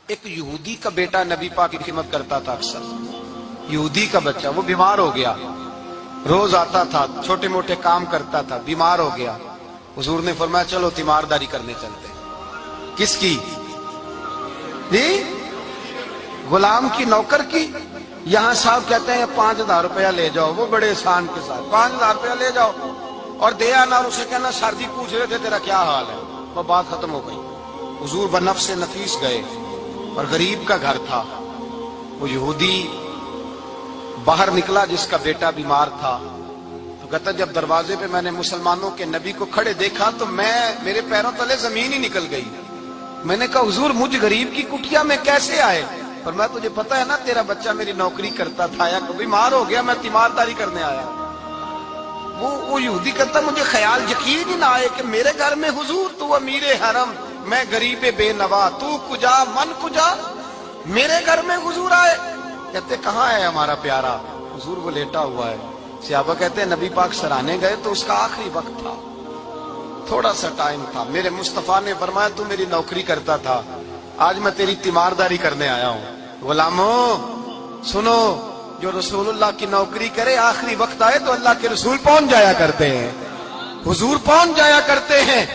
ایک یہودی کا بیٹا نبی پاک کی خدمت کرتا تھا اکثر. یہودی کا بچہ وہ بیمار ہو گیا, روز آتا تھا, چھوٹے موٹے کام کرتا تھا, بیمار ہو گیا. حضور نے فرمایا چلو تیمارداری کرنے چلتے. کس کی؟ جی غلام کی, نوکر کی. یہاں صاحب کہتے ہیں 5,000 روپیہ لے جاؤ, وہ بڑے احسان کے ساتھ 5,000 روپیہ لے جاؤ اور دے آنا, اور اسے کہنا سردی پوچھ رہے تھے تیرا کیا حال ہے. وہ بات ختم ہو گئی. حضور بنفس نفیس گئے اور غریب کا گھر تھا. وہ یہودی باہر نکلا جس کا بیٹا بیمار تھا, تو کہتا جب دروازے پہ میں نے مسلمانوں کے نبی کو کھڑے دیکھا تو میرے پیروں تلے زمین ہی نکل گئی. میں نے کہا حضور مجھ غریب کی کٹیا میں کیسے آئے؟ پر میں تجھے پتا ہے نا تیرا بچہ میری نوکری کرتا تھا یا بیمار ہو گیا, میں تیمارداری کرنے آیا. وہ یہودی کہتا مجھے خیال یقین ہی نہ آئے کہ میرے گھر میں حضور, تو امیر حرم, میں غریب بے نوا, تو کجا من کجا, میرے گھر میں حضور آئے. کہتے کہاں ہے ہمارا پیارا؟ حضور وہ لیٹا ہوا ہے. صحابہ کہتے ہیں نبی پاک سرانے گئے تو اس کا آخری وقت تھا, تھوڑا سا ٹائم تھا. میرے مصطفیٰ نے فرمایا تو میری نوکری کرتا تھا, آج میں تیری تیمارداری کرنے آیا ہوں. غلاموں سنو, جو رسول اللہ کی نوکری کرے آخری وقت آئے تو اللہ کے رسول پہنچ جایا کرتے ہیں, حضور پہنچ جایا کرتے ہیں.